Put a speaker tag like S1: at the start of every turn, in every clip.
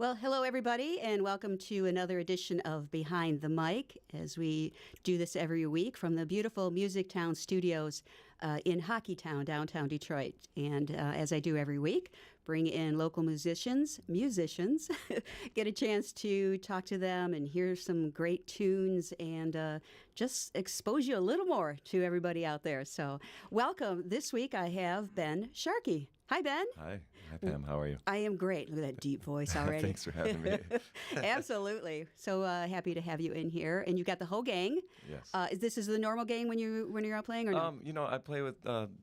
S1: Well, hello, everybody, and welcome to another edition of Behind the Mic, as we do this every week from the beautiful MusicTown studios in Hockeytown, downtown Detroit. And as I do every week, bring in local musicians, get a chance to talk to them and hear some great tunes and just expose you a little more to everybody out there. So welcome. This week I have Ben Sharkey. Hi, Ben.
S2: Hi, Pam. How are you?
S1: I am great. Look at that deep voice already.
S2: Thanks for having me.
S1: Absolutely. So happy to have you in here. And you got the whole gang.
S2: Yes.
S1: This is the normal gang when you're out playing, or no?
S2: I play with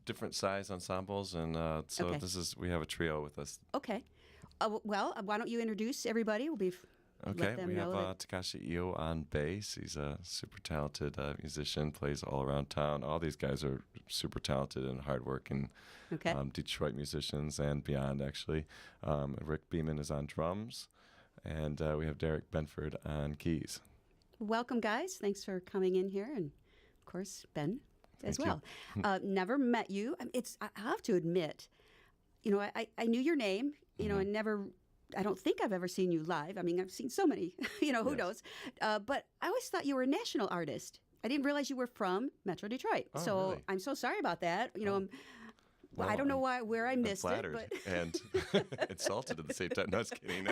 S2: different size ensembles, and so
S1: Okay.
S2: We have a trio with us.
S1: Okay. Well, why don't you introduce everybody? We'll be.
S2: Okay,
S1: let them
S2: we have
S1: know that-
S2: Takashi Io on bass. He's a super talented musician, plays all around town. All these guys are super talented and hardworking
S1: Okay.
S2: Detroit musicians and beyond, actually. Rick Beeman is on drums, and we have Derek Benford on keys.
S1: Welcome, guys. Thanks for coming in here, and of course, Ben as
S2: Thank
S1: well. Never met you. I have to admit, I knew your name. And I don't think I've ever seen you live. I mean, I've seen so many, who
S2: Yes.
S1: knows? But I always thought you were a national artist. I didn't realize you were from Metro Detroit.
S2: Oh,
S1: so
S2: really?
S1: I'm so sorry about that.
S2: Well,
S1: I don't know where I
S2: I'm
S1: missed
S2: flattered
S1: it. But
S2: and insulted at the same time. No, I was kidding.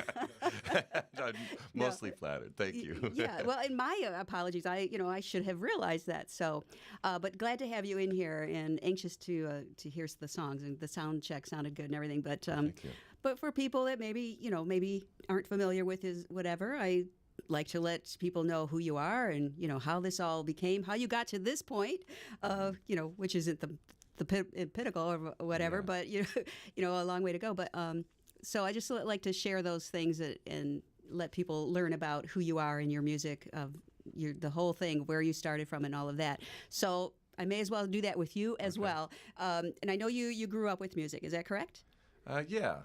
S2: I'm mostly flattered. Thank you.
S1: Yeah, well, in my apologies, I should have realized that. So, but glad to have you in here and anxious to hear the songs, and the sound check sounded good and everything. But
S2: Thank you.
S1: but for people that maybe aren't familiar with his whatever, I like to let people know who you are and how this all became, how you got to this point, which isn't the pinnacle or whatever,
S2: Yeah.
S1: but a long way to go. But so I just like to share those things and let people learn about who you are and your music, the whole thing, where you started from, and all of that. So I may as well do that with you as well. And I know you grew up with music. Is that correct?
S2: Yeah.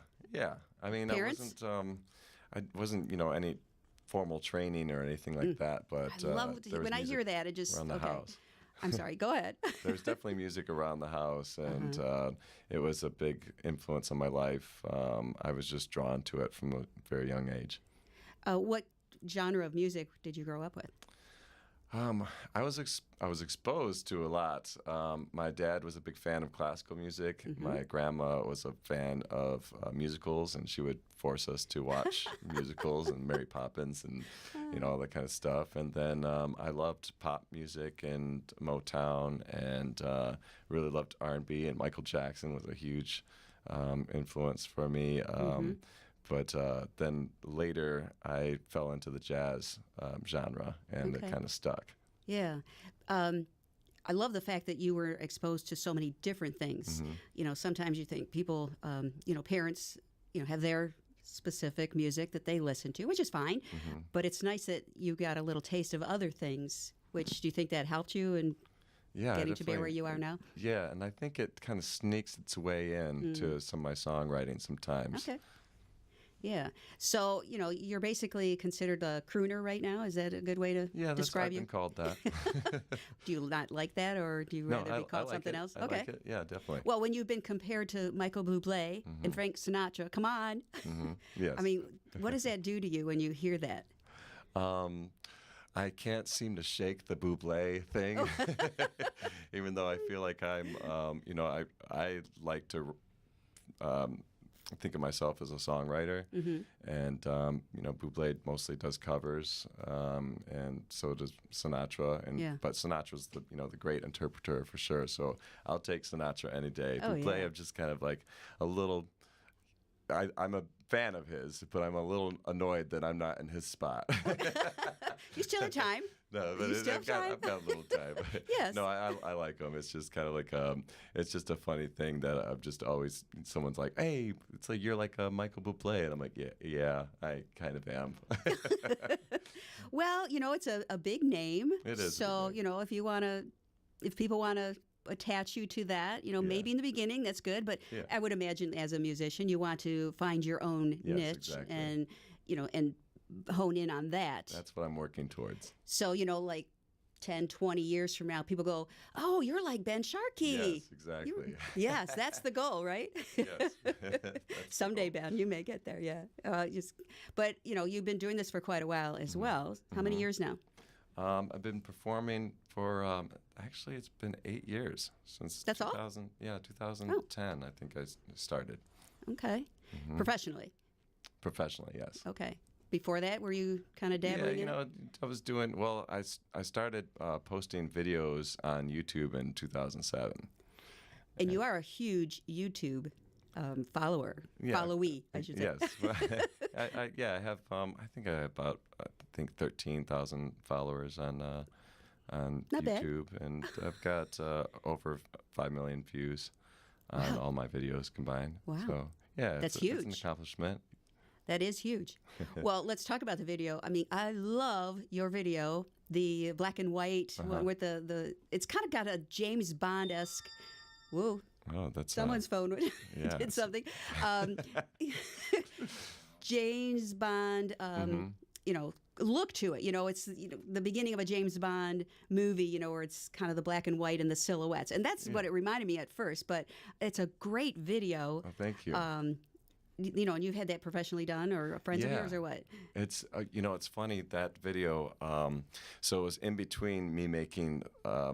S2: I mean,
S1: Parents?
S2: I wasn't, any formal training or anything like that. But
S1: I love
S2: there was
S1: when I hear
S2: music
S1: that. It just
S2: around the
S1: okay.
S2: house.
S1: I'm sorry. Go ahead.
S2: There's definitely music around the house, and it was a big influence on my life. I was just drawn to it from a very young age.
S1: What genre of music did you grow up with?
S2: I was exposed to a lot. My dad was a big fan of classical music.
S1: Mm-hmm.
S2: My grandma was a fan of musicals, and she would force us to watch musicals and Mary Poppins and all that kind of stuff. And then I loved pop music and Motown, and really loved R&B. And Michael Jackson was a huge influence for me. But then later, I fell into the jazz genre, and
S1: Okay.
S2: it kind of stuck.
S1: Yeah. I love the fact that you were exposed to so many different things. Sometimes you think people, parents, have their specific music that they listen to, which is fine. But it's nice that you got a little taste of other things. Which do you think that helped you in getting to be where you are now?
S2: Yeah, and I think it kind of sneaks its way in to some of my songwriting sometimes.
S1: Okay. Yeah. So, you're basically considered a crooner right now. Is that a good way to describe
S2: I've
S1: you?
S2: been called that.
S1: Do you not like that, or do you rather be called
S2: like
S1: something
S2: it.
S1: else?
S2: I
S1: Okay.
S2: like it. Yeah, definitely.
S1: Well, when you've been compared to Michael Bublé and Frank Sinatra, come on.
S2: Yes.
S1: I mean, what does that do to you when you hear that?
S2: I can't seem to shake the Bublé thing, even though I feel like I'm, I like to think of myself as a songwriter, and Bublé mostly does covers, and so does Sinatra, but Sinatra's the great interpreter for sure. So I'll take Sinatra any day.
S1: Oh,
S2: Bublé,
S1: yeah.
S2: I'm just kind of like a little. I'm a fan of his, but I'm a little annoyed that I'm not in his spot.
S1: You still have time.
S2: No, but
S1: You still have time?
S2: I've got a little time.
S1: Yes.
S2: No, I like him. It's just kind of like it's just a funny thing that I've just always, someone's like, hey, it's like you're like a Michael Bublé, and I'm like, yeah, I kind of am.
S1: Well, it's a big name.
S2: It is a
S1: So,
S2: big name.
S1: if people want to attach you to that, maybe in the beginning, that's good. But
S2: Yeah.
S1: I would imagine as a musician, you want to find your own niche
S2: exactly.
S1: and hone in on that.
S2: That's what I'm working towards.
S1: So, like 10, 20 years from now, people go, oh, you're like Ben Sharkey.
S2: Yes, exactly.
S1: Yes, that's the goal, right?
S2: Yes. That's
S1: Someday,
S2: the goal.
S1: Ben, you may get there, yeah. But, you've been doing this for quite a while as well. How many years now?
S2: I've been performing for, actually, it's been 8 years since
S1: That's all?
S2: 2000. Yeah, 2010, I think I started.
S1: Okay. Professionally?
S2: Professionally, yes.
S1: Okay. Before that, were you kind of dabbling in it?
S2: I was doing, well, I started posting videos on YouTube in 2007.
S1: And you are a huge YouTube follower, followee, I should say.
S2: Yes. I have, I think I have about, 13,000 followers on
S1: Not bad.
S2: YouTube. And I've got over 5 million views on all my videos combined.
S1: Wow.
S2: So, yeah,
S1: That's
S2: it's an
S1: huge.
S2: accomplishment.
S1: That is huge. Well, let's talk about the video. I mean, I love your video, the black and white one with the it's kind of got a James Bond-esque. Whoa.
S2: Oh, that's
S1: Someone's phone did something. James Bond, look to it. It's the beginning of a James Bond movie, where it's kind of the black and white and the silhouettes. And that's what it reminded me at first. But it's a great video.
S2: Oh, thank you.
S1: And you've had that professionally done, or friends of yours, or what?
S2: It's it's funny, that video. So it was in between me making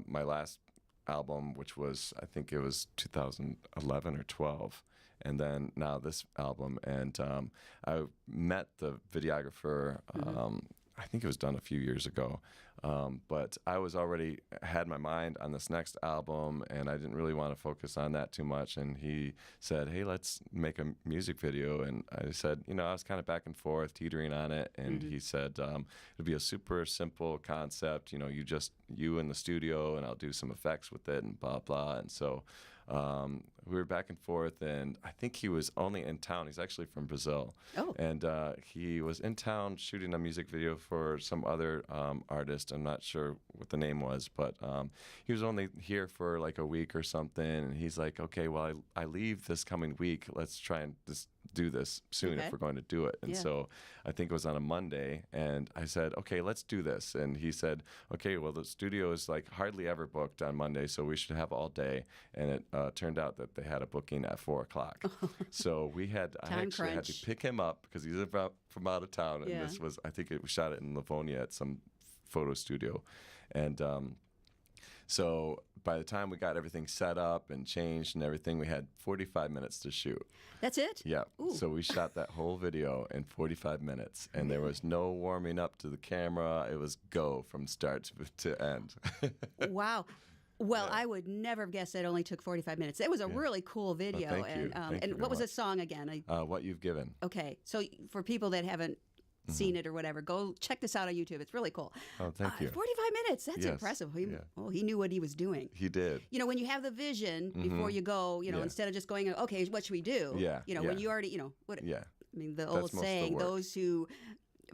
S2: my last album, which was, I think it was 2011 or 12, and then now this album. And I met the videographer. I think it was done a few years ago. But I was already had my mind on this next album, and I didn't really want to focus on that too much. And he said, hey, let's make a music video. And I said, I was kind of back and forth, teetering on it. And he said, it'll be a super simple concept. You in the studio, and I'll do some effects with it and blah, blah. And so we were back and forth, and I think he was only in town. He's actually from Brazil.
S1: Oh.
S2: And he was in town shooting a music video for some other artist. I'm not sure what the name was, but he was only here for like a week or something. And he's like, okay, well, I leave this coming week. Let's try and just do this soon if we're going to do it. And so I think it was on a Monday, and I said, okay, let's do this. And he said, okay, well, the studio is like hardly ever booked on Monday, so we should have all day. And it turned out that they had a booking at 4 o'clock. So I actually had to pick him up because he's from out of town. And this was, I think we shot it in Livonia at some photo studio. And so by the time we got everything set up and changed and everything, we had 45 minutes to shoot.
S1: That's it?
S2: Yeah.
S1: Ooh.
S2: So we shot that whole video in 45 minutes, and there was no warming up to the camera. It was go from start to end.
S1: Wow. Well, I would never have guessed it only took 45 minutes. It was a really cool video.
S2: Well, thank you. Thank you
S1: what was
S2: very
S1: the song again?
S2: What You've Given.
S1: Okay. So for people that haven't seen it or whatever, go check this out on YouTube. It's really cool.
S2: Oh, thank you.
S1: 45 minutes. That's impressive. He knew what he was doing.
S2: He did.
S1: When you have the vision before you go, instead of just going, okay, what should we do? When you already, what?
S2: Yeah.
S1: I mean, the old saying, those who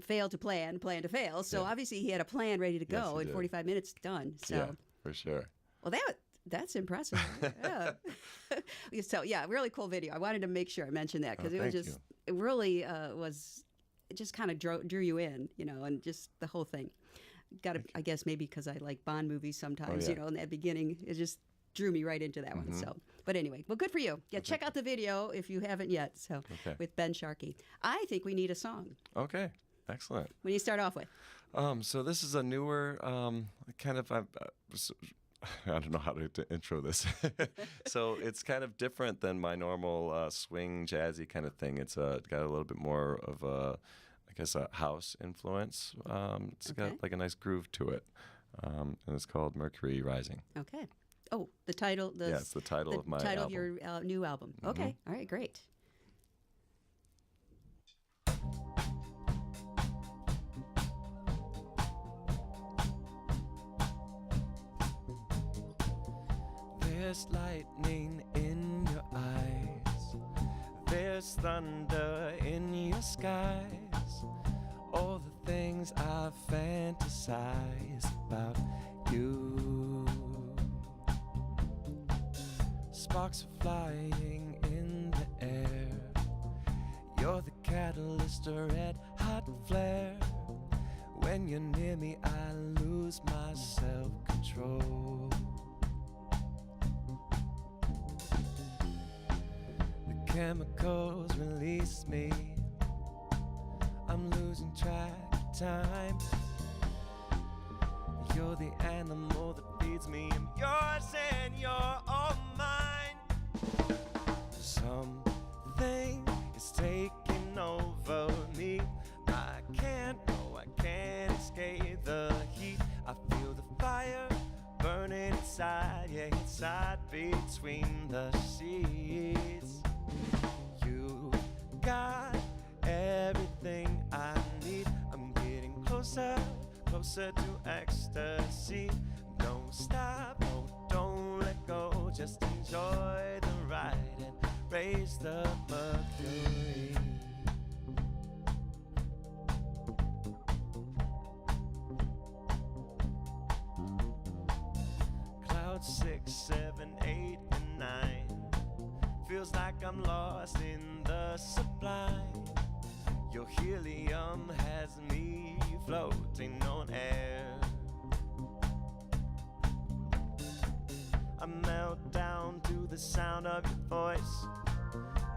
S1: fail to plan to fail. So obviously he had a plan ready to go, and 45 minutes done. So
S2: yeah, for sure.
S1: Well, that's impressive. Yeah. So really cool video. I wanted to make sure I mentioned that because it really was. It just kind of drew you in, and just the whole thing. I guess maybe because I like Bond movies sometimes, in that beginning, it just drew me right into that one. So, but anyway, well, good for you. Yeah, check out the video if you haven't yet. So, with Ben Sharkey, I think we need a song.
S2: Okay, excellent.
S1: What do you start off with?
S2: So this is a newer kind of. I don't know how to intro this. So it's kind of different than my normal swing, jazzy kind of thing. It's got a little bit more of a house influence. It's got like a nice groove to it. And it's called Mercury Rising.
S1: Okay. Oh, the title.
S2: It's the title of my album.
S1: Title of your new album. Okay. All right, great.
S3: There's lightning in your eyes, there's thunder in your skies, all the things I fantasize about you. Sparks are flying in the air, you're the catalyst, a red hot flare. When you're near me, I lose my self-control. The chemicals release me. I'm losing track of time. You're the animal that feeds me. I'm yours and you're all mine. Something is taking over me. I can't escape the heat. I feel the fire burning inside, yeah, inside between the sheets. You got everything I need. I'm getting closer, closer to ecstasy. Don't stop, no, don't let go. Just enjoy the ride and raise the mercury. Cloud 6, 7, 8, and 9. Feels like I'm lost in the sublime. Your helium has me floating on air. I melt down to the sound of your voice.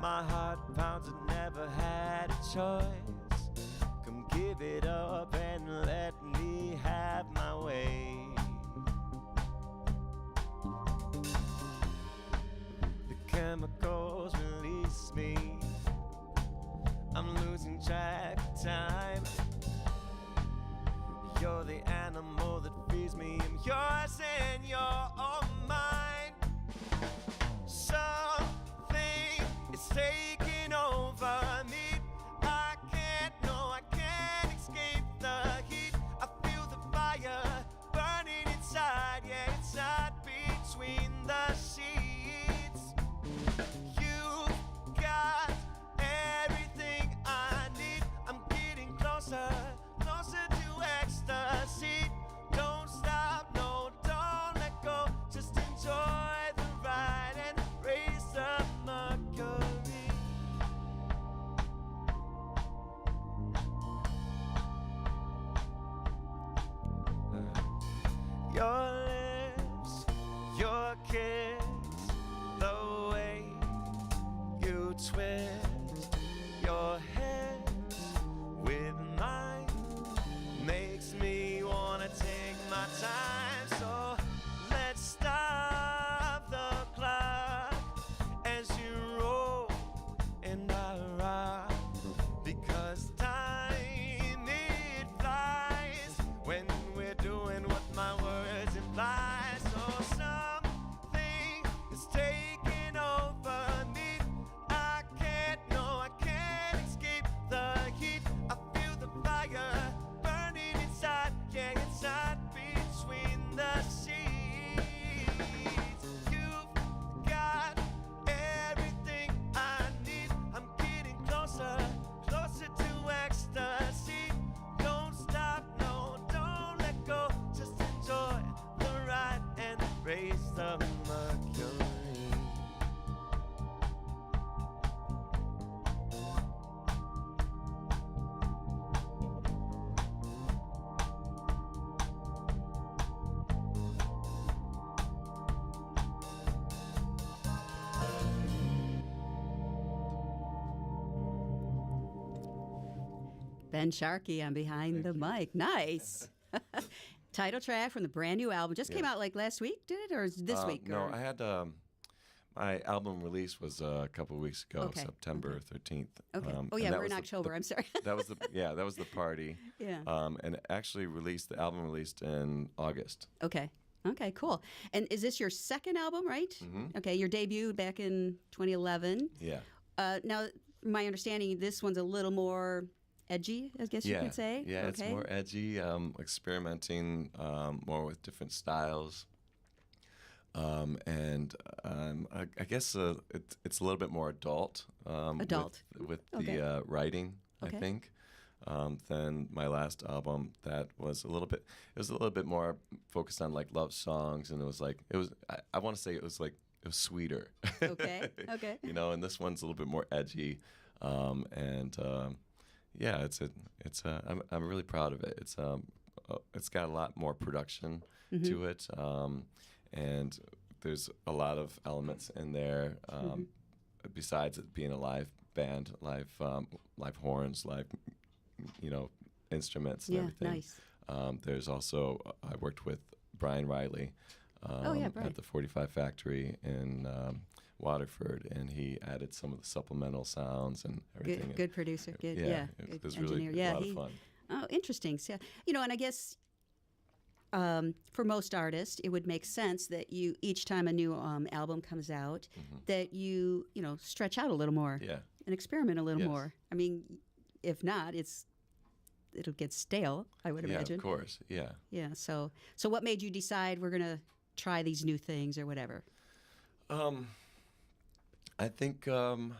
S3: My heart pounds, it never had a choice. Come give it up and let me have my way. The chemicals release me. I'm losing track of time. You're the animal that feeds me. I'm yours and you're all mine. Something is taking over me. I can't escape the heat. I feel the fire burning inside, yeah, inside between the sheets. You've got everything I need. I'm getting closer, closer to ecstasy. Don't stop, no, don't let go. Just enjoy the ride and raise the mercury. Your lips, your kiss, the way you twist your hips with mine makes me wanna take my time. So let's stop the clock as you roll and I rock, because time it flies when we're doing what my words imply. So something is taking over me. I can't escape the heat. I feel the fire burning inside, yeah, inside between the sheets. You've got everything I need. I'm getting closer, closer to ecstasy. Don't stop, no, don't let go. Just enjoy the ride and raise the mercury.
S1: Ben Sharkey on Behind the Mic. Nice. Title track from the brand new album. Just came out like last week, did it? Or is it this week?
S2: No,
S1: or?
S2: I had my album release was a couple of weeks ago,
S1: Okay.
S2: September 13th.
S1: Okay.
S2: and
S1: Oh, yeah,
S2: that
S1: we're
S2: was
S1: in
S2: the-
S1: October. I'm sorry.
S2: That was the party.
S1: Yeah.
S2: And it actually the album released in August.
S1: Okay. Okay, cool. And is this your second album, right?
S2: Mhm.
S1: Okay, your debut back in 2011.
S2: Yeah.
S1: Now, my understanding, this one's a little more edgy, I guess you could say.
S2: Yeah,
S1: okay.
S2: it's more edgy, experimenting more with different styles. I guess it's a little bit more adult.
S1: Adult.
S2: With
S1: Okay.
S2: the writing,
S1: Okay.
S2: I think, than my last album. That was a little bit more focused on like love songs, and I want to say it was sweeter.
S1: Okay. Okay.
S2: And this one's a little bit more edgy, Yeah, I'm really proud of it. It's got a lot more production to it, and there's a lot of elements in there. Besides it being a live band, live horns, live instruments and everything.
S1: Nice.
S2: There's also I worked with Brian Riley
S1: Brian.
S2: at the 45 Factory in Waterford, and he added some of the supplemental sounds and everything.
S1: Good producer. Good,
S2: It was
S1: engineer.
S2: really a lot of fun.
S1: Oh, interesting. So, and I guess for most artists, it would make sense that you each time a new album comes out, that you stretch out a little more, and experiment a little more. I mean, if not, it'll get stale, I would imagine.
S2: Yeah, of course. Yeah.
S1: Yeah. So what made you decide we're gonna try these new things or whatever?
S2: I think, I'm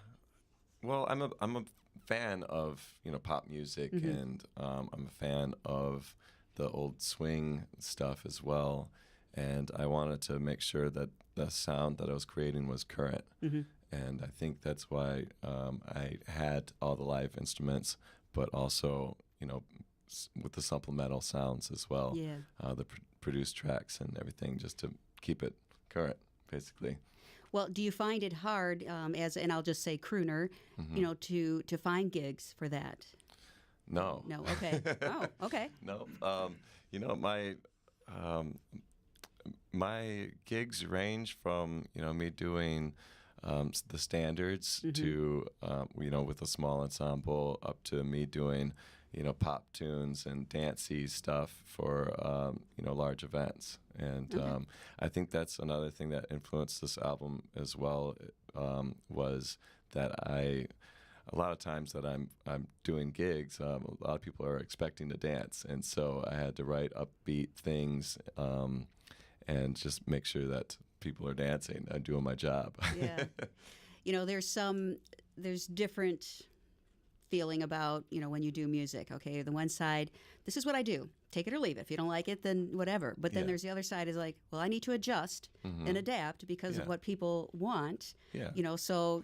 S2: a fan of pop music, and I'm a fan of the old swing stuff as well, and I wanted to make sure that the sound that I was creating was current, and I think that's why I had all the live instruments, but also with the supplemental sounds as well, the produced tracks and everything, just to keep it current, basically.
S1: Well, do you find it hard, and I'll just say crooner, to find gigs for that?
S2: No.
S1: No. Okay. Oh, okay.
S2: No. My gigs range from me doing the standards to with a small ensemble, up to me doing pop tunes and dancey stuff for large events. And I think that's another thing that influenced this album as well, was that a lot of times that I'm doing gigs, a lot of people are expecting to dance, and so I had to write upbeat things and just make sure that people are dancing and doing my job.
S1: Yeah. There's different feeling about, when you do music. Okay, the one side, this is what I do. Take it or leave it. If you don't like it, then whatever. But then there's the other side is like, well, I need to adjust and adapt because of what people want.
S2: Yeah.
S1: So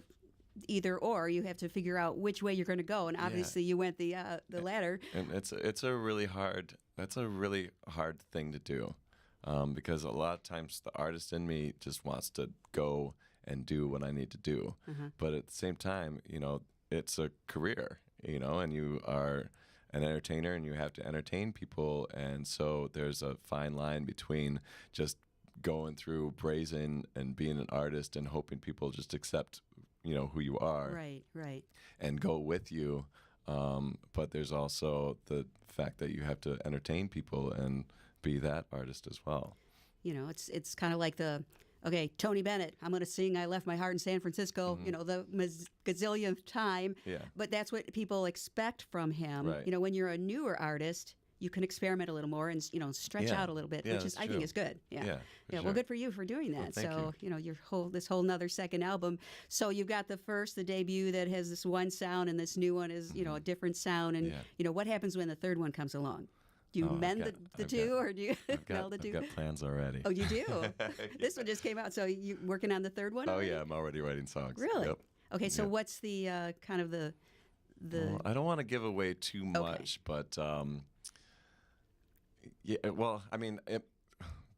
S1: either or, you have to figure out which way you're going to go. And obviously you went the latter.
S2: And it's a really hard thing to do, because a lot of times the artist in me just wants to go and do what I need to do. But at the same time, it's a career, and you are an entertainer and you have to entertain people. And so there's a fine line between just going through brazen and being an artist and hoping people just accept, who you are.
S1: Right.
S2: And go with you. But there's also the fact that you have to entertain people and be that artist as well.
S1: It's kind of like Tony Bennett, I'm going to sing I Left My Heart in San Francisco, the gazillionth time.
S2: Yeah.
S1: But that's what people expect from him.
S2: Right.
S1: When you're a newer artist, you can experiment a little more and, stretch out a little bit, which I think is good. Yeah.
S2: Sure.
S1: Well, good for you for doing that.
S2: Well, thank
S1: you. This whole another second album. So you've got the debut that has this one sound, and this new one is, a different sound. And, what happens when the third one comes along? Do you mend the two, or do you meld the two?
S2: I've got plans already.
S1: Oh, you do? This one just came out, so you working on the third one?
S2: Oh,
S1: already?
S2: yeah, I'm already writing songs.
S1: Really?
S2: Yep.
S1: Okay, so what's the kind of the?
S2: Well, I don't want to give away too much, but well, I mean,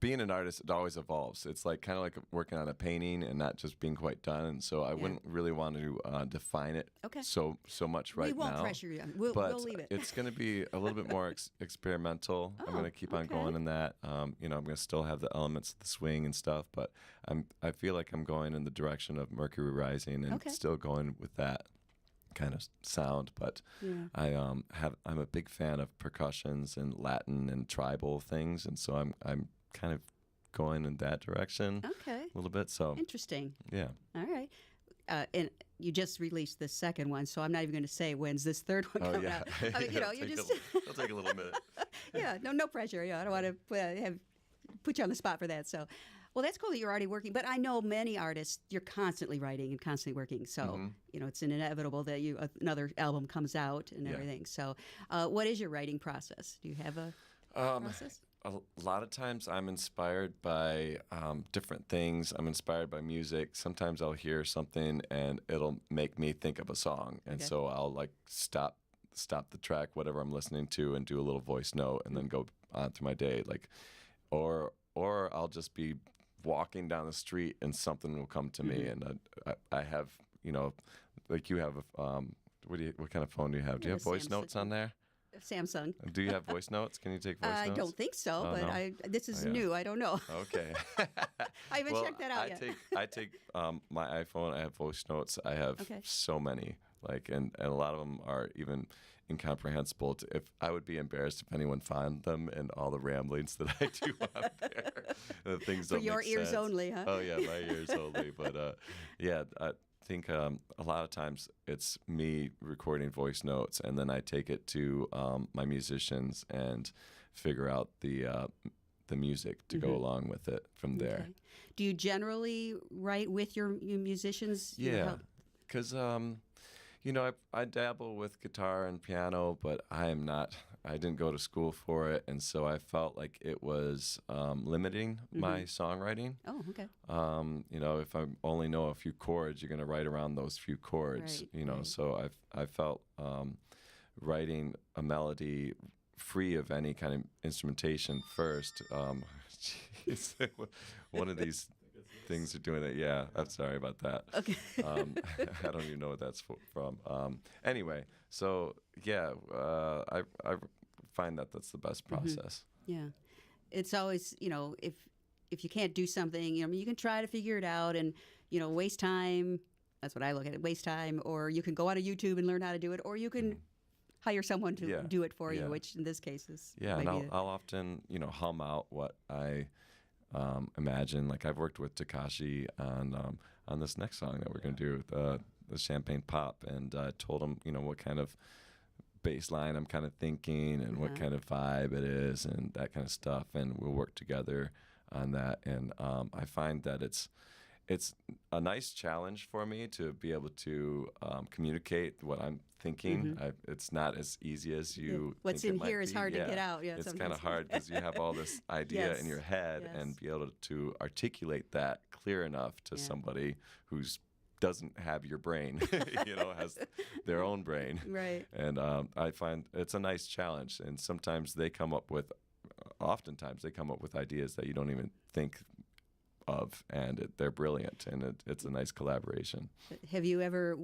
S2: being an artist, it always evolves. It's kind of like working on a painting and not just being quite done. And so I wouldn't really want to define it so much right now.
S1: We won't pressure you. We'll leave it.
S2: It's going to be a little bit more experimental. I'm going to keep on going in that. I'm going to still have the elements of the swing and stuff, but I feel like I'm going in the direction of Mercury Rising and still going with that kind of sound. But I'm a big fan of percussions and Latin and tribal things, and so I'm kind of going in that direction a little bit. So
S1: interesting.
S2: Yeah.
S1: All right. And you just released the second one, so I'm not even going to say when's this third one coming out. I mean,
S2: it'll take a little minute.
S1: Yeah, no pressure. I don't want to put you on the spot for that. So, well, that's cool that you're already working. But I know many artists, you're constantly writing and constantly working. So, it's inevitable that another album comes out and everything. So, what is your writing process? Do you have a process?
S2: A lot of times I'm inspired by different things. I'm inspired by music. Sometimes I'll hear something and it'll make me think of a song. And so I'll stop stop the track, whatever I'm listening to, and do a little voice note, and then go on through my day. Like, or I'll just be walking down the street and something will come to me, and I have, like you have, what kind of phone do you have? Do you have voice notes on there?
S1: Samsung.
S2: Do you have voice notes? Can you take voice notes?
S1: I don't think so,
S2: Oh,
S1: but
S2: no?
S1: this is
S2: Oh, yeah.
S1: new. I don't know.
S2: Okay.
S1: I haven't
S2: Well,
S1: checked that out yet.
S2: I take my iPhone. I have voice notes. I have so many, and a lot of them are even incomprehensible. If I would be embarrassed if anyone found them and all the ramblings that I do on there. The things
S1: For
S2: don't
S1: your
S2: make
S1: ears
S2: sense.
S1: only, huh?
S2: Oh yeah, my ears only. But yeah, I think a lot of times it's me recording voice notes, and then I take it to my musicians and figure out the music to go along with it from there.
S1: Okay. Do you generally write with your musicians?
S2: Yeah, because I dabble with guitar and piano, but I didn't go to school for it, and so I felt like it was limiting my songwriting.
S1: Oh, okay.
S2: If I only know a few chords, you're going to write around those few chords.
S1: Right.
S2: So I felt writing a melody free of any kind of instrumentation first. Geez, one of these things are doing that. Yeah, I'm sorry about that.
S1: Okay.
S2: I don't even know what that's from. Anyway, so yeah, I find that's the best process.
S1: Yeah. It's always, if you can't do something, you can try to figure it out and, waste time. That's what I look at it, waste time. Or you can go on to YouTube and learn how to do it, or you can hire someone to do it for you, which in this case is
S2: and I'll often hum out what I imagine. Like I've worked with Takashi on this next song that we're going to do, the Champagne Pop, and I told him what kind of bass line I'm kind of thinking and what kind of vibe it is and that kind of stuff, and we'll work together on that. And I find that it's a nice challenge for me to be able to communicate what I'm thinking. It's not as easy as you
S1: what's
S2: think
S1: in
S2: it
S1: here
S2: might
S1: is
S2: be.
S1: hard to get out. Yeah,
S2: it's kind of hard because you have all this idea in your head, and be able to articulate that clear enough to somebody who's doesn't have your brain, has their own brain.
S1: Right.
S2: And I find it's a nice challenge. And oftentimes they come up with ideas that you don't even think of, and they're brilliant, and it's a nice collaboration.
S1: Have you ever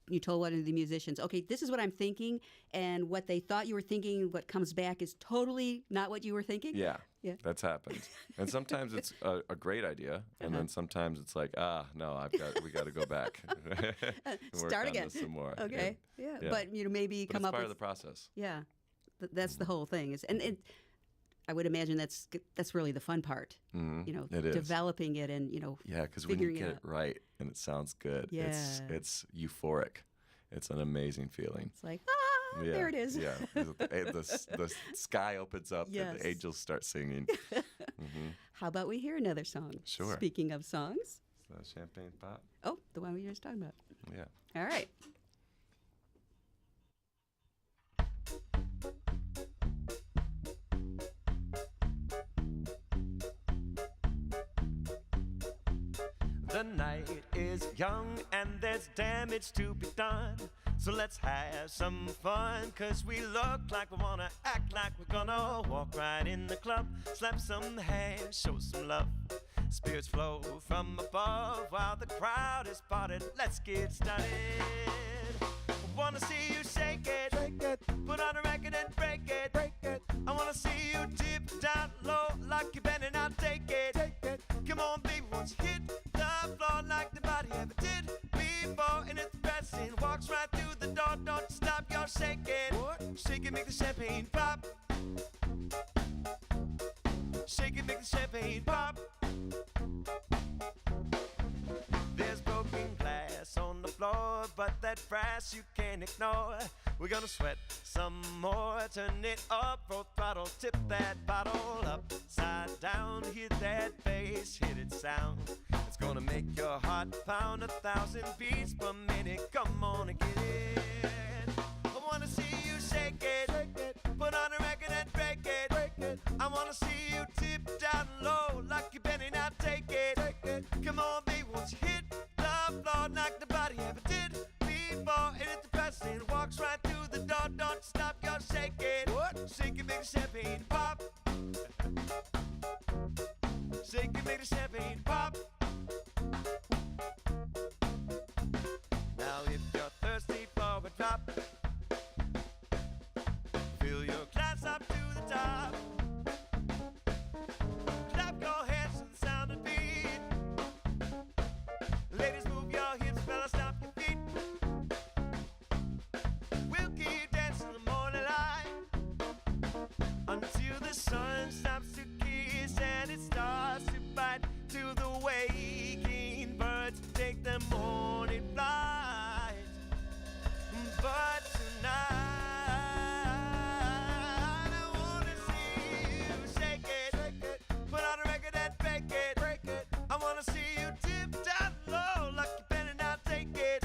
S1: you told one of the musicians, okay, this is what I'm thinking, and what they thought you were thinking, what comes back is totally not what you were thinking?
S2: Yeah. That's happened. And sometimes it's a great idea, and then sometimes it's like, no, we got to go back. And work
S1: start
S2: on
S1: again.
S2: this some more.
S1: Okay. Yeah. But maybe
S2: But
S1: come
S2: it's
S1: up
S2: part
S1: with
S2: of the process.
S1: Yeah. That's the whole thing. I would imagine that's really the fun part.
S2: It is.
S1: Developing it and
S2: because when you
S1: figuring
S2: get
S1: it
S2: it right and it sounds good,
S1: Yeah.
S2: it's euphoric. It's an amazing feeling.
S1: It's like, there it is.
S2: Yeah, the sky opens up
S1: Yes.
S2: and the angels start singing.
S1: How about we hear another song?
S2: Sure.
S1: Speaking of songs.
S2: Champagne Pop.
S1: Oh, the one we were just talking about.
S2: Yeah.
S1: All right.
S3: The night is young and there's damage to be done. So let's have some fun, 'cause we look like we wanna act like we're gonna walk right in the club, slap some hands, show some love. Spirits flow from above while the crowd is parted. Let's get started. Wanna see you shake it, put on a record and break it, I wanna see you dip down low like you're bending out, take it. Come on, baby, once you hit the floor like nobody ever did before, and it's pressing, walks right through the door, don't stop your shaking. Shake it, make the champagne pop. Shake it, make the champagne pop. There's broken glass on the floor, but that brass you can't ignore. We're gonna sweat some more, turn it up, full throttle, tip that bottle upside down, hit that bass, hit it sound. It's gonna make your heart pound 1,000 beats per minute. Come on and get it. I wanna see you shake it, put on a record and break it. I wanna see you tip down low like you're bending out, take it. Come on, baby, once you hit the floor like nobody ever did before, and it's depressing. champagne pop. Now if you're thirsty for a drop, fill your glass up to the top. Clap your hands to the sound of beat. Ladies, move your hips, fellas, stomp your feet. We'll keep dancing the morning light until the sun stops to kiss and it starts to bite. To the waking birds take the morning flight. But tonight I wanna see you shake it, put on a record and break it. I wanna see you dip down low like you're bending down, take it.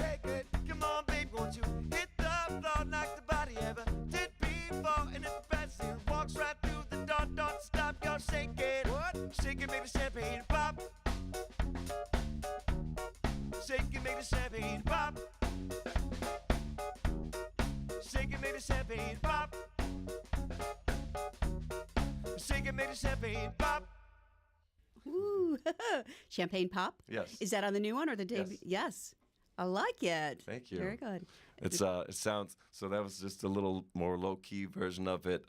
S3: Come on, baby, won't you hit the floor like the body ever did before? And if the president walks right through the door, don't stop, y'all shake it. What? Shake it, make the champagne pop. Shake it, make the champagne pop. Shake it, make the champagne pop. Shake it, make the champagne pop.
S1: Ooh, champagne pop.
S2: Yes.
S1: Is that on the new one or the debut? Yes. I like it.
S2: Thank you.
S1: Very good.
S2: It's it sounds so. That was just a little more low key version of it.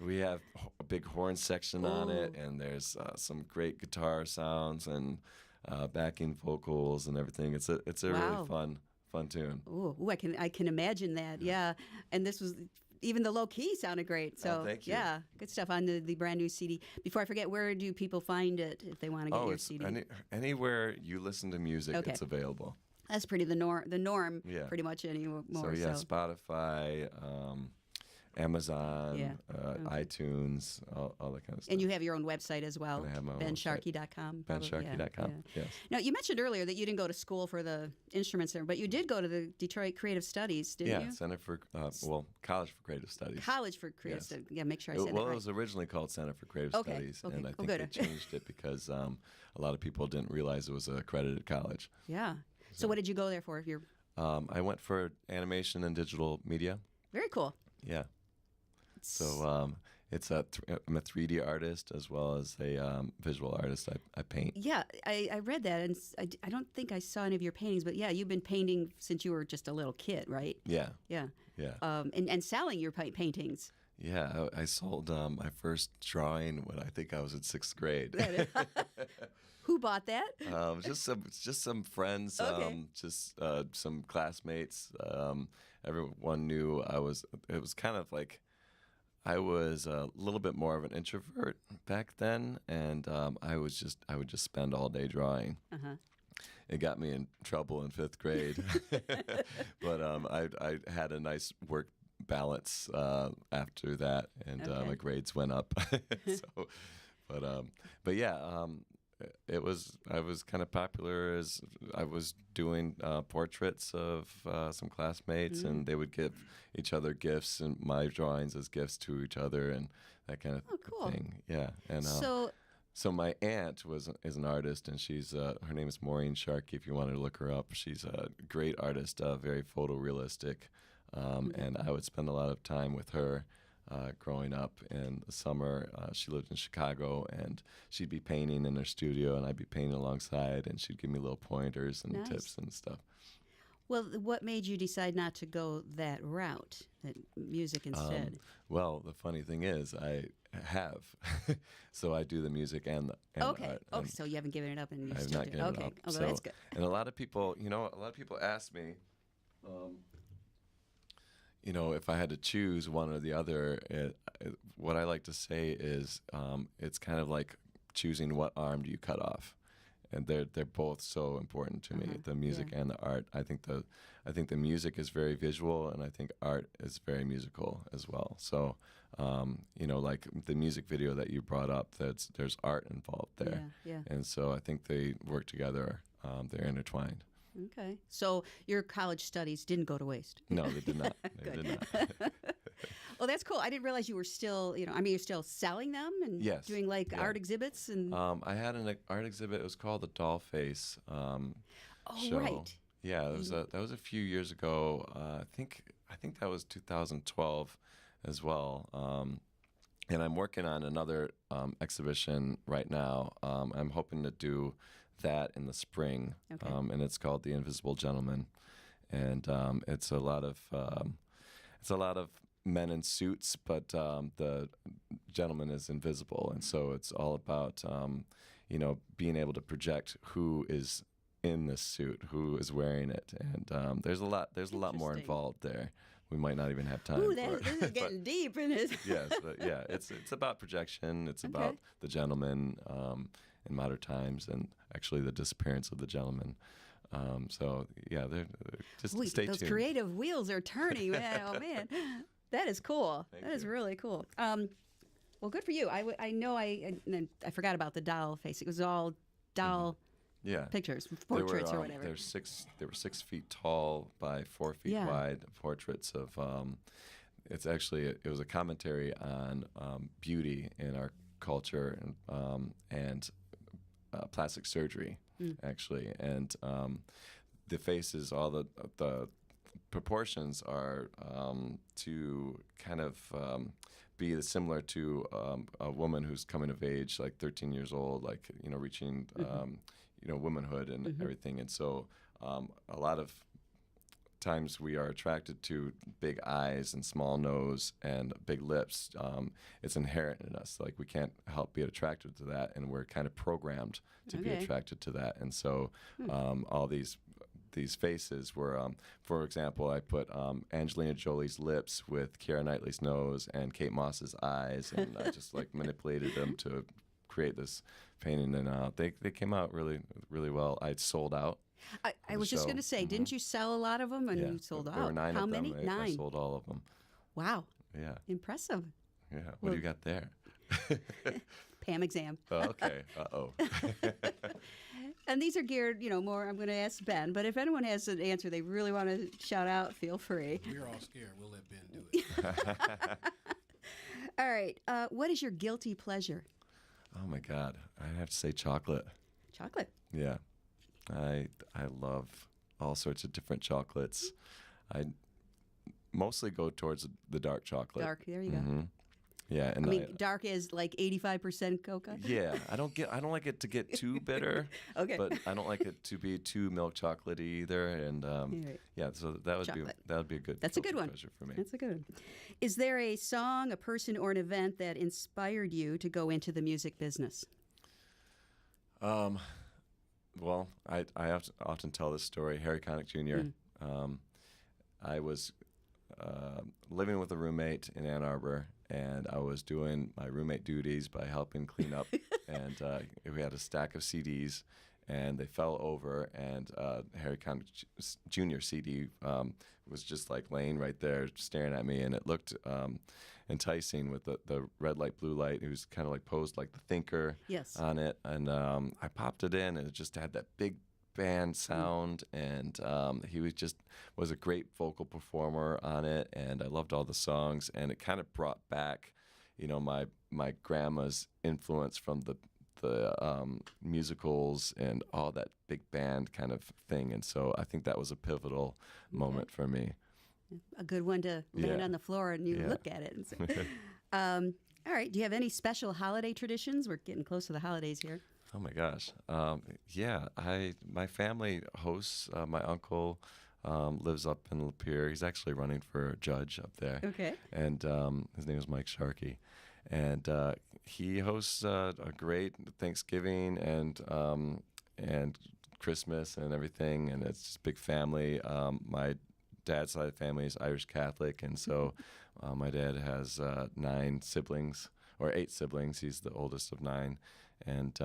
S2: We have a big horn section on it, and there's some great guitar sounds and backing vocals and everything. It's a
S1: Wow.
S2: really fun tune.
S1: Ooh, I can imagine that. Yeah. And this was even the low key sounded great. So
S2: thank you.
S1: yeah, good stuff on the brand new CD. Before I forget, where do people find it if they want to get your
S2: It's
S1: CD?
S2: anywhere you listen to music,
S1: Okay.
S2: it's available.
S1: That's pretty the norm.
S2: Yeah.
S1: Pretty much anymore.
S2: So yeah, Spotify, Amazon,
S1: Yeah.
S2: iTunes, all that kind of stuff.
S1: And you have your own website as well.
S2: And I have my own website.
S1: BenSharkey.com. probably.
S2: BenSharkey.com.
S1: Yeah.
S2: Yes.
S1: Now, you mentioned earlier that you didn't go to school for the instruments there, but you did go to the Detroit Creative Studies, didn't
S2: Yeah,
S1: you?
S2: Center for College for Creative Studies.
S1: College for Creative
S2: Yes.
S1: Studies. Yeah, make sure I said that
S2: Well,
S1: right.
S2: it was originally called Center for Creative
S1: Okay,
S2: Studies,
S1: okay.
S2: and I
S1: Oh,
S2: think
S1: good.
S2: they changed it because a lot of people didn't realize it was an accredited college.
S1: Yeah. So what did you go there for? You're
S2: I went for animation and digital media.
S1: very cool.
S2: Yeah. So I'm a 3D artist as well as a visual artist. I paint.
S1: Yeah, I read that, and I don't think I saw any of your paintings, but yeah, you've been painting since you were just a little kid, right?
S2: Yeah.
S1: Yeah.
S2: Yeah.
S1: And selling your paintings.
S2: Yeah. I sold my first drawing when I think I was in 6th grade.
S1: Who bought that?
S2: Just some friends,
S1: Okay.
S2: some classmates. Everyone knew I was. It was kind of like I was a little bit more of an introvert back then, and I would just spend all day drawing.
S1: Uh-huh.
S2: It got me in trouble in 5th grade, but I had a nice work balance after that, and
S1: Okay.
S2: my grades went up. So, but yeah. I was kind of popular as I was doing portraits of some classmates, and they would give each other gifts and my drawings as gifts to each other and that kind of
S1: cool.
S2: thing. Yeah, and
S1: So
S2: my aunt is an artist, and she's her name is Ben Sharkey. If you wanted to look her up, she's a great artist, very photorealistic, and I would spend a lot of time with her. Growing up in the summer, she lived in Chicago, and she'd be painting in her studio, and I'd be painting alongside, and she'd give me little pointers and
S1: Nice.
S2: tips and stuff.
S1: well, what made you decide not to go that route, that music instead?
S2: Well, the funny thing is, I have, so I do the music and the
S1: Okay.
S2: art.
S1: Oh,
S2: and
S1: so you haven't given it up, and you
S2: I have
S1: still
S2: not
S1: do.
S2: given
S1: Okay.
S2: it up.
S1: Oh,
S2: So-
S1: that's good.
S2: And a lot of people, ask me, if I had to choose one or the other, what I like to say is it's kind of like choosing what arm do you cut off, and they're both so important to me, the music and the art. I think the music is very visual, and I think art is very musical as well. So like the music video that you brought up, there's art involved there,
S1: Yeah.
S2: and so I think they work together. They're intertwined.
S1: Okay. So your college studies didn't go to waste.
S2: No, they did not. They did not.
S1: Well, that's cool. I didn't realize you were still, you're still selling them and
S2: Yes.
S1: doing like
S2: Yeah.
S1: art exhibits and.
S2: I had an art exhibit. It was called the Doll Face show.
S1: Right.
S2: Yeah, that was a few years ago. I think that was 2012 as well. And I'm working on another exhibition right now. I'm hoping to do that in the spring,
S1: Okay.
S2: and it's called The Invisible Gentleman, and it's a lot of men in suits, but the gentleman is invisible, and so it's all about being able to project who is in this suit, who is wearing it, and there's a lot more
S1: Interesting.
S2: involved there. We might not even have time
S1: Ooh,
S2: for
S1: this is
S2: it.
S1: getting deep in it.
S2: Yes, but yeah, it's about projection. It's
S1: Okay.
S2: about the gentleman in modern times, and actually the disappearance of the gentleman. So yeah, they're just
S1: Ooh,
S2: stay
S1: those
S2: tuned.
S1: creative wheels are turning, man. Oh man, that is cool.
S2: Thank
S1: That is
S2: you.
S1: really cool. Well, good for you. I know I forgot about the doll face. It was all doll
S2: Yeah,
S1: pictures,
S2: They were,
S1: portraits, or whatever.
S2: They were 6 feet tall by 4 feet
S1: Yeah.
S2: wide portraits of. It was a commentary on beauty in our culture and plastic surgery, actually, and the faces, all the proportions are to kind of be similar to a woman who's coming of age, like 13 years old, like reaching womanhood and everything, and so a lot of times we are attracted to big eyes and small nose and big lips. It's inherent in us. Like we can't help be attracted to that, and we're kind of programmed to be
S1: Okay.
S2: attracted to that. And so all these faces were, for example, I put Angelina Jolie's lips with Keira Knightley's nose and Kate Moss's eyes, and I just like manipulated them to create this painting. And they came out really, really well. I sold out.
S1: I was just
S2: show.
S1: going to say, didn't you sell a lot of them? And
S2: Yeah,
S1: you sold
S2: there
S1: out.
S2: were 9
S1: How
S2: of them.
S1: many?
S2: I
S1: 9.
S2: sold all of them.
S1: Wow,
S2: Yeah,
S1: impressive.
S2: yeah. What
S1: Well-
S2: do you got there?
S1: Pam exam.
S2: Oh, okay. Uh-oh.
S1: And these are geared, more. I'm going to ask Ben, but if anyone has an answer they really want to shout out, feel free.
S4: We're all scared. We'll let Ben do it.
S1: All right. What is your guilty pleasure?
S2: Oh my God, I have to say chocolate.
S1: Chocolate.
S2: Yeah, I love all sorts of different chocolates. I mostly go towards the dark chocolate.
S1: Dark. There you go.
S2: Mhm. Yeah, and
S1: I mean, dark is like 85% cocoa.
S2: yeah, I don't like it to get too bitter.
S1: Okay.
S2: But I don't like it to be too milk chocolatey either. And
S1: right.
S2: yeah, so that would
S1: Chocolate.
S2: be a good.
S1: That's a good
S2: guilty
S1: one.
S2: pleasure for me.
S1: That's a good one. Is there a song, a person, or an event that inspired you to go into the music business?
S2: Well, I often tell this story. Harry Connick Jr. I was living with a roommate in Ann Arbor, and I was doing my roommate duties by helping clean up. And we had a stack of CDs, and they fell over, and Harry Connick Jr. CD was just like laying right there staring at me, and it looked enticing with the red light, blue light. It was kind of like posed like the Thinker
S1: Yes.
S2: on it, and I popped it in, and it just had that big band sound, and he was a great vocal performer on it, and I loved all the songs, and it kind of brought back, my grandma's influence from the musicals and all that big band kind of thing, and so I think that was a pivotal moment for me.
S1: A good one to land
S2: Yeah.
S1: on the floor and you
S2: Yeah.
S1: look at it and say. All right. Do you have any special holiday traditions? We're getting close to the holidays here.
S2: Oh my gosh, yeah. My family hosts. My uncle lives up in Lapeer. He's actually running for judge up there.
S1: Okay.
S2: And his name is Mike Sharkey, and he hosts a great Thanksgiving and Christmas and everything, and it's just a big family. My dad's side of the family is Irish Catholic, and so my dad has 9 siblings, or 8 siblings. He's the oldest of 9. And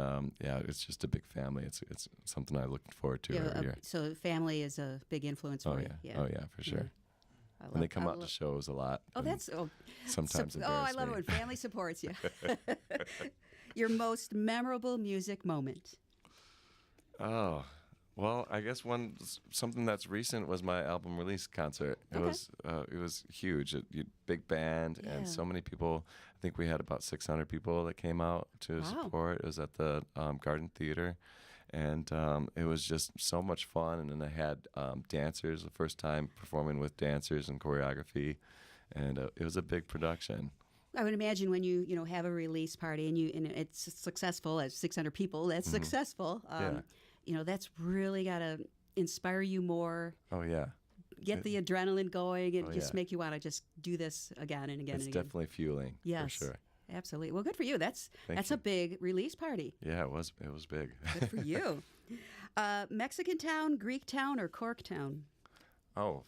S2: yeah, it's just a big family. It's something I look forward to every year.
S1: So family is a big influence for
S2: Oh
S1: you.
S2: yeah, oh yeah, for sure.
S1: I
S2: And they
S1: love-
S2: come
S1: I
S2: out to
S1: love-
S2: shows a lot.
S1: Oh,
S2: and
S1: that's
S2: sometimes
S1: I
S2: embarrass
S1: love it
S2: me.
S1: when family supports you. Your most memorable music moment.
S2: Oh, well, I guess something that's recent was my album release concert. It
S1: Okay.
S2: was huge. Big band
S1: Yeah.
S2: and so many people. I think we had about 600 people that came out to
S1: Wow.
S2: support. It was at the Garden Theater, and it was just so much fun. And then I had dancers, the first time performing with dancers and choreography, and it was a big production.
S1: I would imagine when you have a release party and it's successful, as 600 people, that's successful. That's really got to inspire you more.
S2: Oh yeah.
S1: Get the adrenaline going and just
S2: yeah.
S1: make you want to just do this again and again
S2: It's
S1: and again.
S2: definitely fueling.
S1: Yes,
S2: for sure.
S1: Absolutely. Well, good for you. That's
S2: Thank you.
S1: a big release party.
S2: Yeah, it was big.
S1: Good for you. Mexican town, Greek town, or Cork town?
S2: Oh,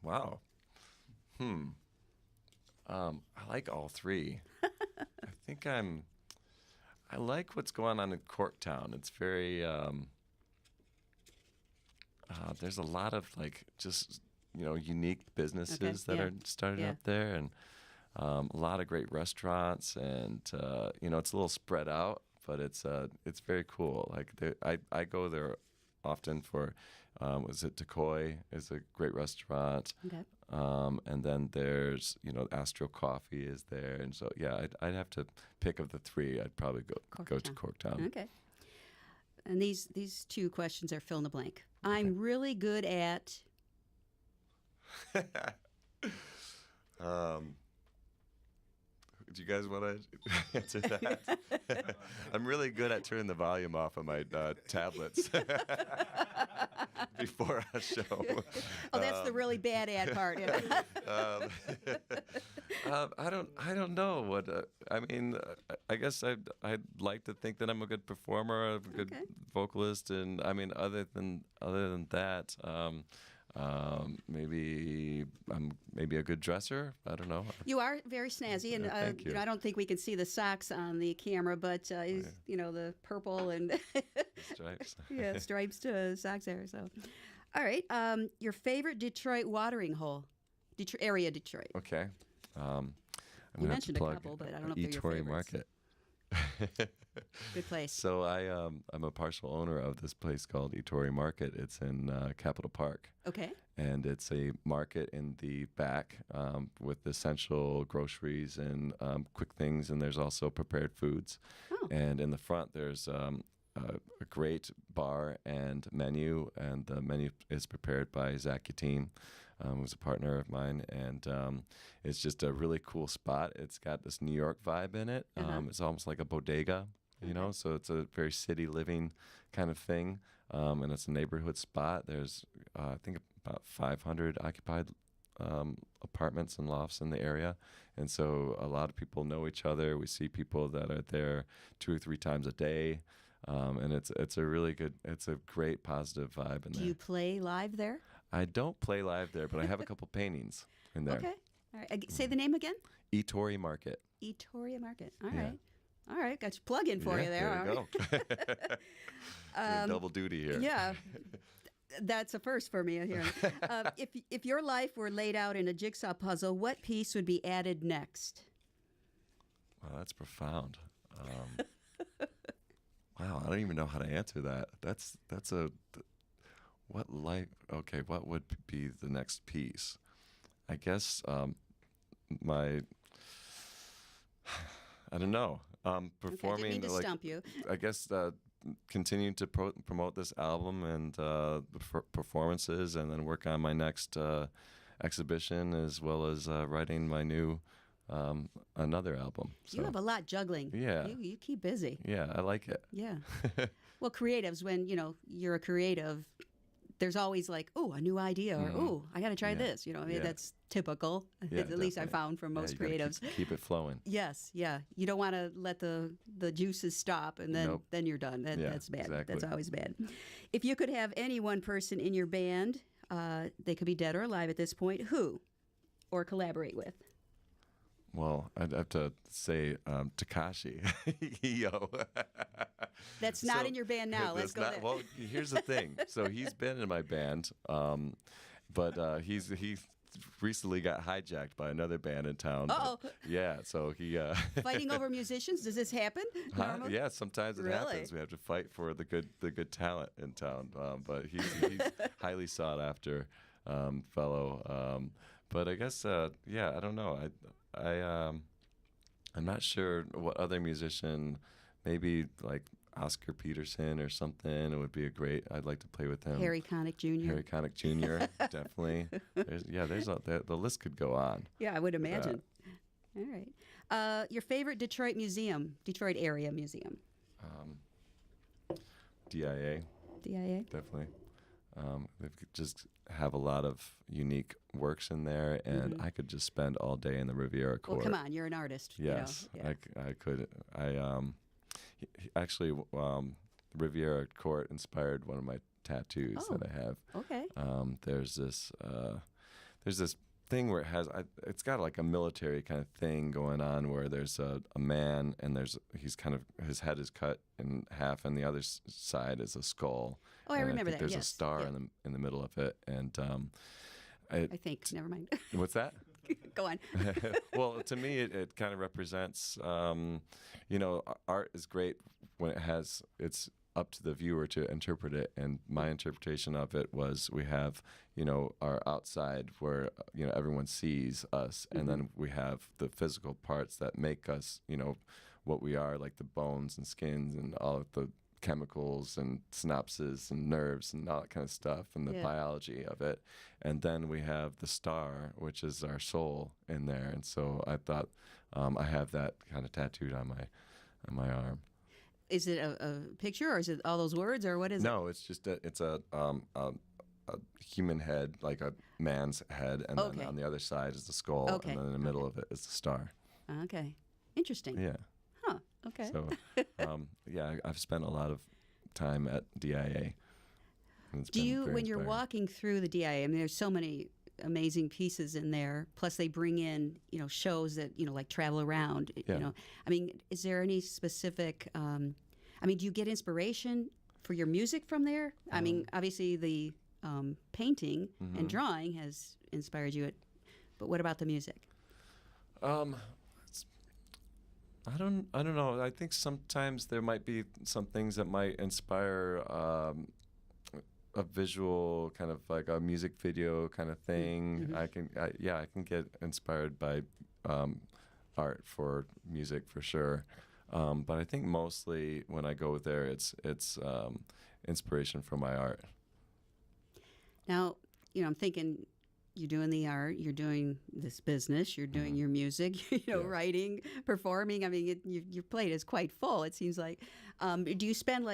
S2: wow. I like all three. I think I like what's going on in Corktown. It's very, there's a lot of just, unique businesses that are started up there, and a lot of great restaurants, and, it's a little spread out, but it's very cool. I go there often for, was it Decoy is a great restaurant.
S1: Okay.
S2: And then there's, Astro Coffee is there. And so, yeah, I'd have to pick of the three. I'd probably go to Corktown.
S1: Okay. And these two questions are fill in the blank. Okay. I'm really good at...
S2: Do you guys want to answer that? I'm really good at turning the volume off of my tablets before a show.
S1: Oh, that's the really bad ad part.
S2: I don't know what. I guess I'd like to think that I'm a good performer, a good vocalist, and other than that. Maybe I'm a good dresser. I don't know.
S1: You are very snazzy, and
S2: thank you.
S1: I don't think we can see the socks on the camera, but the purple and
S2: stripes.
S1: striped socks there. So, all right. Your favorite Detroit watering hole, Detroit.
S2: Okay.
S1: You mentioned a couple, but I don't know if they're your favorites.
S2: Market.
S1: Good place.
S2: So I'm a partial owner of this place called Ettore Market. It's in Capitol Park.
S1: Okay.
S2: And it's a market in the back with essential groceries and quick things, and there's also prepared foods. Oh. And in the front, there's a great bar and menu, and the menu is prepared by Zach Yatin, who's a partner of mine, and it's just a really cool spot. It's got this New York vibe in it. It's almost like a bodega, so it's a very city living kind of thing, and it's a neighborhood spot. There's, I think, about 500 occupied apartments and lofts in the area, and so a lot of people know each other. We see people that are there 2 or 3 times a day. And it's a really good, it's a great positive vibe in there.
S1: Do you play live there?
S2: I don't play live there, but I have a couple paintings in there.
S1: Okay. All right. Say the name again.
S2: Ettore Market.
S1: Ettore Market. All right. All right. Got your plug in for you there.
S2: There you go. Double duty here.
S1: Yeah. That's a first for me here. If your life were laid out in a jigsaw puzzle, what piece would be added next?
S2: Wow, that's profound. Wow, I don't even know how to answer that. What would be the next piece? I guess I don't know. Performing.
S1: I didn't mean to stump you.
S2: I guess continuing to promote this album and performances, and then work on my next exhibition, as well as writing my new another album. So,
S1: you have a lot juggling.
S2: Yeah.
S1: You keep busy.
S2: Yeah, I like it.
S1: Yeah. Well, creatives, when, you're a creative, there's always like, oh, a new idea, or, oh, I got to try this. That's typical, at least I found from most creatives.
S2: Keep it flowing.
S1: Yes, yeah. You don't want to let the juices stop, and then you're done. That's bad.
S2: Exactly.
S1: That's always bad. If you could have any one person in your band, they could be dead or alive at this point, who? Or collaborate with?
S2: Well, I'd have to say Takashi. Yo.
S1: That's not in your band now. Let's go there.
S2: Well, here's the thing. So he's been in my band, but he recently got hijacked by another band in town.
S1: Uh-oh.
S2: Yeah, so he...
S1: Fighting over musicians? Does this happen normally?
S2: Yeah, sometimes it happens. We have to fight for the good talent in town. But he's highly sought after fellow. But I guess, I don't know. I'm not sure what other musician, maybe like Oscar Peterson or something. It would be I'd like to play with him.
S1: Harry Connick Jr.
S2: Harry Connick Jr. Definitely. The list could go on.
S1: Yeah, I would imagine. All right. Your favorite Detroit museum, Detroit area museum?
S2: DIA,
S1: DIA?
S2: definitely. They just have a lot of unique works in there, and I could just spend all day in the Riviera Court.
S1: Well, come on, you're an artist.
S2: Yes,
S1: you know. Yeah.
S2: I could. Actually, Riviera Court inspired one of my tattoos that I have.
S1: Okay.
S2: There's this thing where it's got like a military kind of thing going on where there's a man and his head is cut in half and the other side is a skull.
S1: Oh, I
S2: and
S1: remember
S2: think
S1: that.
S2: There's a star in the middle of it, and
S1: I think. Never mind.
S2: what's that?
S1: Go on.
S2: Well, to me, it kind of represents, art is great when it's up to the viewer to interpret it. And my interpretation of it was we have, our outside where, everyone sees us. And then we have the physical parts that make us, what we are, like the bones and skins and all of the chemicals and synapses and nerves and all that kind of stuff and the biology of it. And then we have the star, which is our soul in there. And so I thought I have that kind of tattooed on my arm.
S1: Is it a picture or is it all those words or what is it?
S2: No, it's just it's a human head, like a man's head, and then on the other side is the skull, and then in the middle of it is the star.
S1: Okay. Interesting.
S2: Yeah.
S1: Huh. Okay.
S2: So, I've spent a lot of time at DIA.
S1: Do you, when you're walking through the DIA, I mean, there's so many amazing pieces in there. Plus, they bring in, shows that, like travel around.
S2: Yeah.
S1: I mean, is there any specific? Do you get inspiration for your music from there? I mean, obviously the painting and drawing has inspired you. But what about the music?
S2: I don't know. I think sometimes there might be some things that might inspire a visual kind of like a music video kind of thing. I can get inspired by art for music for sure. But I think mostly when I go there, it's inspiration from my art.
S1: Now, I'm thinking you're doing the art, you're doing this business, you're doing your music, writing, performing. I mean, your plate is quite full, it seems like. Do you spend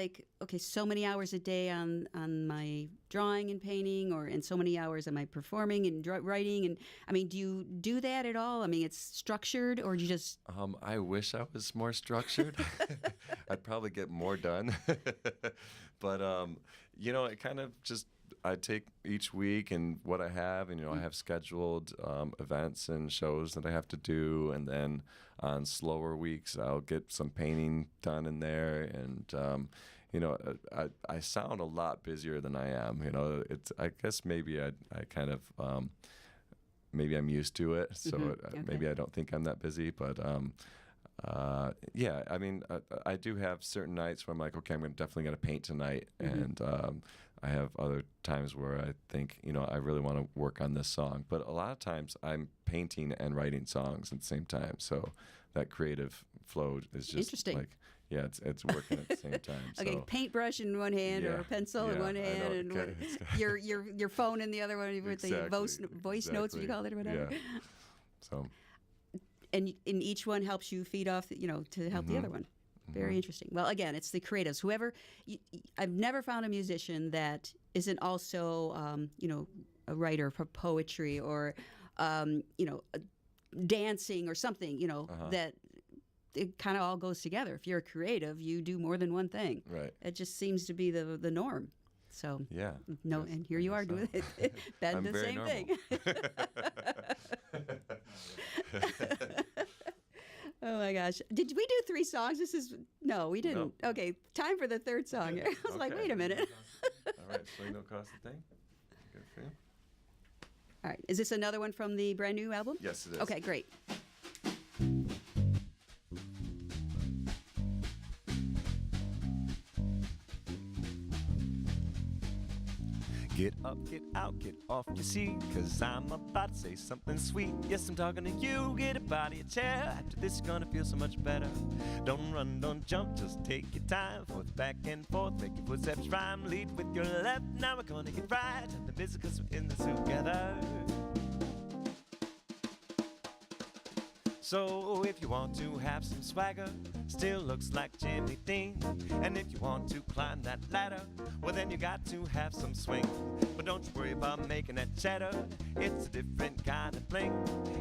S1: so many hours a day on my drawing and painting, and so many hours on my performing and writing? And I mean, do you do that at all? I mean, it's structured, or do you just?
S2: I wish I was more structured. I'd probably get more done. But it kind of just. I take each week and what I have, and I have scheduled events and shows that I have to do, and then on slower weeks I'll get some painting done in there, and I sound a lot busier than I am. I guess maybe I kind of maybe I'm used to it, so maybe I don't think I'm that busy, but. I mean, I do have certain nights where I'm like, okay, I'm definitely going to paint tonight, and I have other times where I think, I really want to work on this song. But a lot of times I'm painting and writing songs at the same time, so that creative flow is just
S1: interesting.
S2: Like, yeah, it's working at the same time.
S1: Okay,
S2: so.
S1: Paintbrush in one hand or a pencil in one hand, and your phone in the other one with the voice notes, you call it, or whatever.
S2: Yeah. So.
S1: And each one helps you feed off, to help the other one. Very interesting. Well, again, it's the creatives. Whoever, I've never found a musician that isn't also, a writer for poetry or, dancing or something, that it kind of all goes together. If you're a creative, you do more than one thing.
S2: Right.
S1: It just seems to be the norm. So
S2: yeah.
S1: No, and here you are doing it. Ben, the same
S2: normal.
S1: thing. Oh my gosh! Did we do 3 songs? No, we didn't. No. Okay, time for the 3rd song. I was like, wait a minute.
S2: All right, Swing Don't Cost a Thing. Good for you.
S1: All right, is this another one from the brand new album?
S2: Yes, it is.
S1: Okay, great.
S3: Get up, get out, get off your seat, 'cause I'm about to say something sweet. Yes, I'm talking to you, get up out of your chair. After this, you're gonna feel so much better. Don't run, don't jump, just take your time. Forth, back and forth, make your footsteps rhyme. Lead with your left, now we're gonna get right. Time to visit 'cause we're in this together. So if you want to have some swagger, still looks like Jimmy Dean. And if you want to climb that ladder, well then you got to have some swing. But don't you worry about making that cheddar, it's a different kind of fling.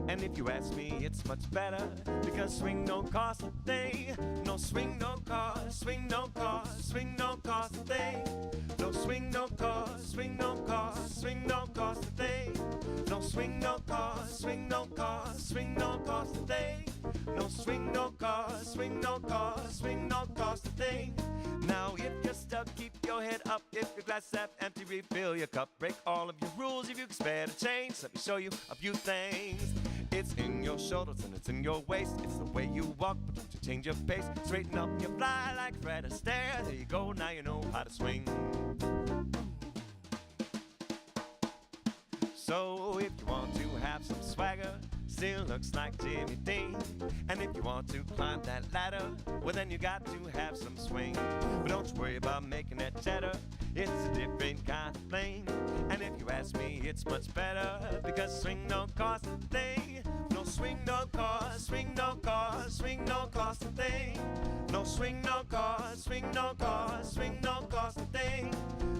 S3: And if you ask me, it's much better, because swing don't cost a thing. No swing, no cost, swing, no cost, swing, no cost a thing. No swing, no cost, swing, no cost, swing, no cost a thing. No swing, no cost, swing, no cost, swing, no cost a thing. No swing, no cost, swing, no cost, swing, no cost a thing. Now if you're stuck, keep your head up. If your glass half empty, refill your cup. Break all of your rules if you expect to change. Let me show you a few things. It's in your shoulders and it's in your waist. It's the way you walk, but don't you change your pace. Straighten up and you fly like Fred Astaire. There you go, now you know how to swing. So if you want to have some swagger, still looks like Jimmy Dean. And if you want to climb that ladder, well then you got to have some swing. But don't you worry about making that cheddar, it's a different kind of thing. And if you ask me, it's much better, because swing don't cost a thing. No swing no cost, swing no cost, swing no cost a thing. No swing no cost, swing no cost, swing no cost a thing.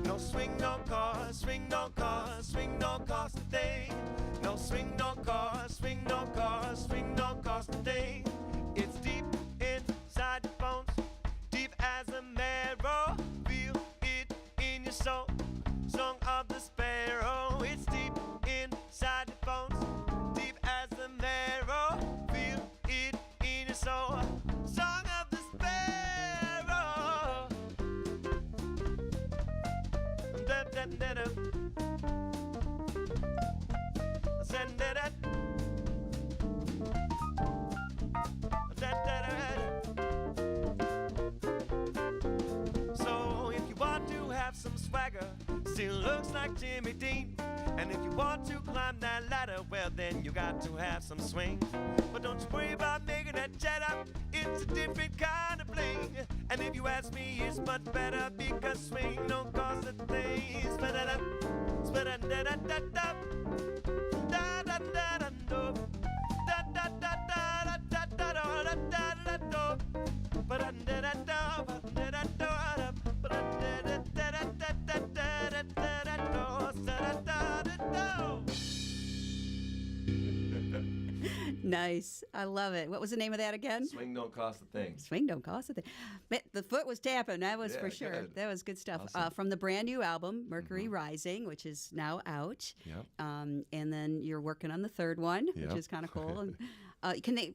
S3: No swing no cost, swing no cost, swing no cost a thing. No swing no cost, swing no cost, swing no cost a thing. It's deep inside your bones, deep as a marrow. Feel it in your soul, song of the sparrow. It's deep inside your bones, deep as a marrow. Feel it in your soul, song of the sparrow. Da, da, da, da. Send it at. Da, da, da, da. So if you want to have some swagger, still looks like Jimmy Dean. And if you want to climb that ladder, well then you got to have some swing. But don't you worry about making that cheddar, it's a different kind of bling. And if you ask me, it's much better, because swing don't cost a thing. Spa-da-da, spa-da-da-da-da-da. Da da da da do, da da da da da da da da da da do, ba da da da da ba da da da ba da da da da da da da da da do, da da da do.
S1: Nice. I love it. What was the name of that again?
S2: Swing don't cost a thing.
S1: Swing don't cost a thing. Man, the foot was tapping. That was
S2: Yeah,
S1: for sure.
S2: good.
S1: That was good stuff.
S2: Awesome.
S1: From the brand new album, Mercury Rising, which is now out.
S2: Yep.
S1: And then you're working on the third one, which
S2: Yep.
S1: is kind of cool. And,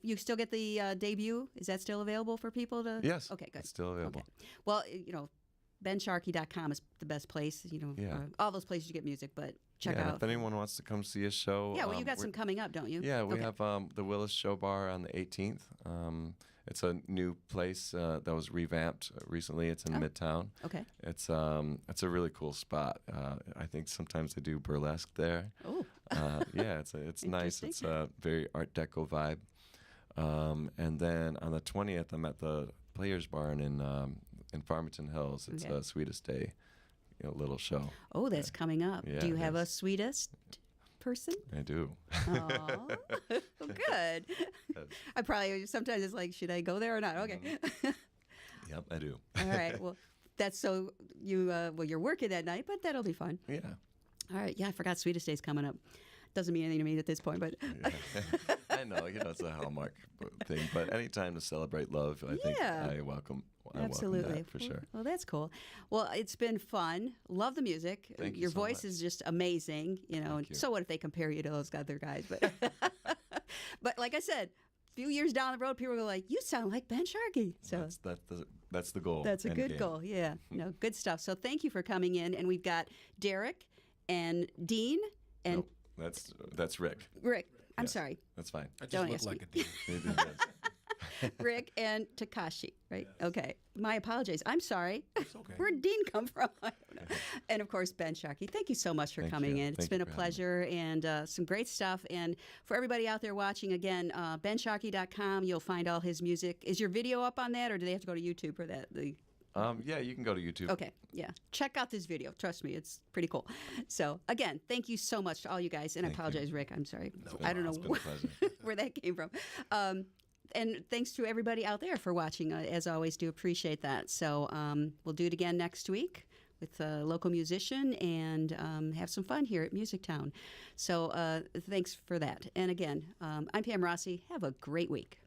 S1: you still get the debut? Is that still available for people to?
S2: Yes.
S1: Okay, good.
S2: It's still available.
S1: Okay. Well, BenSharkey.com is the best place.
S2: Yeah.
S1: All those places you get music, but check
S2: yeah,
S1: out.
S2: if anyone wants to come see a show.
S1: Yeah, well, you got
S2: we're-
S1: some coming up, don't you?
S2: Yeah, we
S1: Okay.
S2: have the Willis Show Bar on the 18th. It's a new place that was revamped recently. It's in Midtown.
S1: Okay.
S2: It's a really cool spot. I think sometimes they do burlesque there.
S1: Oh.
S2: Yeah, it's nice.
S1: Interesting.
S2: It's a very Art Deco vibe. And then on the 20th, I'm at the Players Barn in Farmington Hills. It's
S1: Okay.
S2: a Sweetest Day, little show.
S1: Oh, that's coming up.
S2: Yeah,
S1: Do you
S2: it
S1: have a
S2: is.
S1: sweetest person?
S2: I do.
S1: Oh, good. I probably sometimes it's like, should I go there or not? Okay.
S2: Yep, I do.
S1: All right. Well, that's so you're working that night, but that'll be fun.
S2: Yeah.
S1: All right. Yeah, I forgot Sweetest Day's coming up. Doesn't mean anything to me at this point, but
S2: I know, it's a Hallmark thing, but anytime to celebrate love, I think
S1: Yeah.
S2: I welcome
S1: absolutely
S2: that for sure.
S1: Well, that's cool. Well, it's been fun. Love the music.
S2: Thank you
S1: Your
S2: so
S1: voice
S2: much.
S1: is just amazing. And
S2: you.
S1: so what if they compare you to those other guys? But but like I said, a few years down the road, people are like, "You sound like Ben Sharkey." So
S2: That's the goal.
S1: that's a
S2: end
S1: good
S2: game.
S1: goal. Yeah. No, good stuff. So thank you for coming in. And we've got Derek and Dean and
S2: Nope, that's Rick.
S1: Rick. I'm
S2: Yes.
S1: sorry.
S2: That's fine.
S4: I just
S1: Don't
S4: look
S1: ask
S4: like
S1: me.
S4: a demon.
S2: It is.
S1: Rick and Takashi, right? Okay. My apologies. I'm sorry.
S4: It's okay.
S1: Where'd Dean come from? I don't know. And of course, Ben Sharkey. Thank you so much for
S2: Thank
S1: coming
S2: you.
S1: in. It's
S2: Thank
S1: been
S2: you
S1: a
S2: for having me.
S1: pleasure and some great stuff. And for everybody out there watching, again, BenSharkey.com, you'll find all his music. Is your video up on that, or do they have to go to YouTube for that?
S2: Yeah, you can go to YouTube.
S1: Okay, yeah. Check out this video. Trust me, it's pretty cool. So, again, thank you so much to all you guys. And I apologize, Rick. I'm sorry. I don't
S2: It's
S1: know
S2: been a pleasure.
S1: where that came from. And thanks to everybody out there for watching. As always, do appreciate that. So we'll do it again next week with a local musician and have some fun here at MusicTown. So thanks for that. And again, I'm Pam Rossi. Have a great week.